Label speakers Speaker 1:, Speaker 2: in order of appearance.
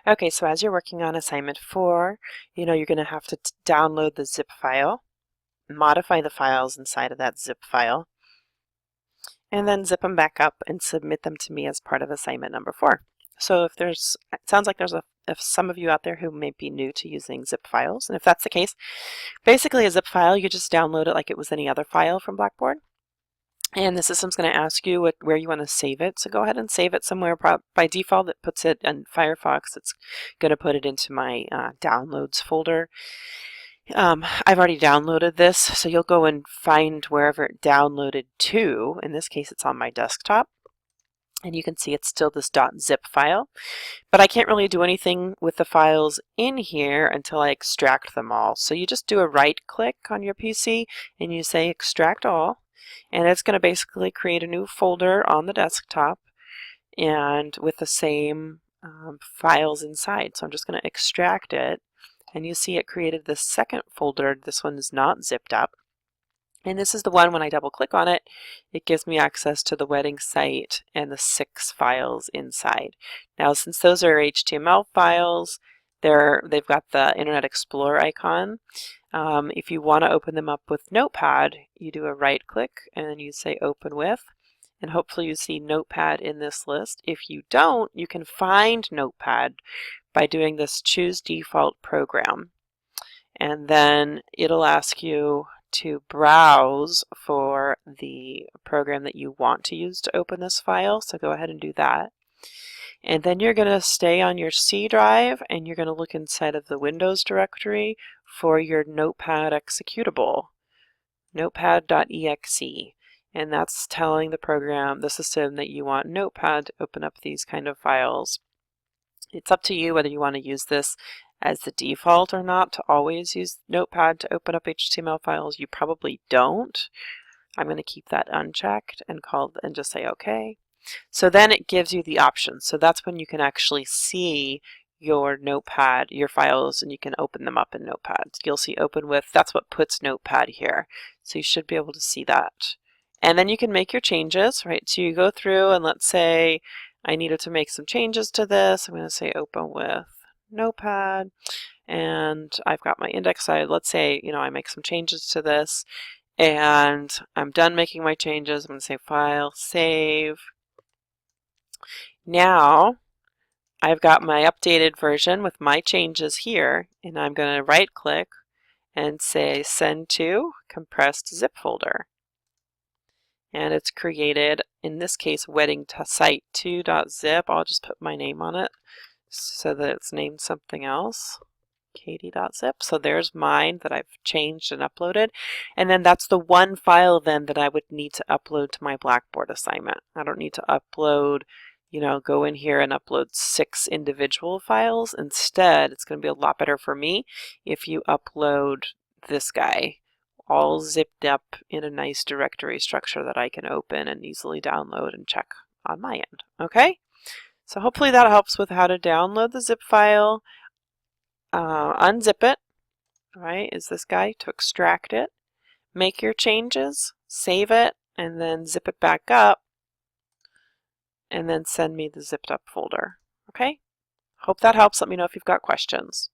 Speaker 1: Okay, so as you're working on assignment 4, you're going to have to download the zip file, modify the files inside of that zip file, and then zip them back up and submit them to me as part of assignment number 4. So it sounds like if some of you out there who may be new to using zip files, and if that's the case, basically a zip file, you just download it like it was any other file from Blackboard. And the system's going to ask you where you want to save it. So go ahead and save it somewhere. By default, it puts it in Firefox. It's going to put it into my downloads folder. I've already downloaded this, so you'll go and find wherever it downloaded to. In this case, it's on my desktop. And you can see it's still this .zip file. But I can't really do anything with the files in here until I extract them all. So you just do a right click on your PC and you say extract all. And it's going to basically create a new folder on the desktop and with the same files inside. So I'm just going to extract it, and you see it created this second folder. This one is not zipped up. And this is the one when I double click on it, it gives me access to the wedding site and the 6 files inside. Now since those are HTML files, they've got the Internet Explorer icon. If you want to open them up with Notepad, you do a right click and then you say open with, and hopefully you see Notepad in this list. If you don't, you can find Notepad by doing this choose default program, and then it'll ask you to browse for the program that you want to use to open this file. So go ahead and do that. And then you're going to stay on your C drive and you're going to look inside of the Windows directory for your Notepad executable, notepad.exe. And that's telling the system that you want Notepad to open up these kind of files. It's up to you whether you want to use this as the default or not to always use Notepad to open up HTML files. You probably don't. I'm going to keep that unchecked and just say OK. So then it gives you the options. So that's when you can actually see your Notepad, your files, and you can open them up in Notepad. You'll see open with, that's what puts Notepad here. So you should be able to see that. And then you can make your changes, right? So you go through and let's say I needed to make some changes to this. I'm going to say open with Notepad, and I've got my index side. Let's say, I make some changes to this and I'm done making my changes. I'm going to say file, save. Now I've got my updated version with my changes here, and I'm going to right click and say send to compressed zip folder. And it's created, in this case, wedding site 2.zip. I'll just put my name on it so that it's named something else. Katie.zip. So there's mine that I've changed and uploaded. And then that's the one file then that I would need to upload to my Blackboard assignment. I don't need to upload, go in here and upload 6 individual files. Instead, it's going to be a lot better for me if you upload this guy all zipped up in a nice directory structure that I can open and easily download and check on my end. Okay? So hopefully that helps with how to download the zip file. Unzip it, right, is this guy, to extract it, make your changes, save it, and then zip it back up, and then send me the zipped up folder. Okay? Hope that helps. Let me know if you've got questions.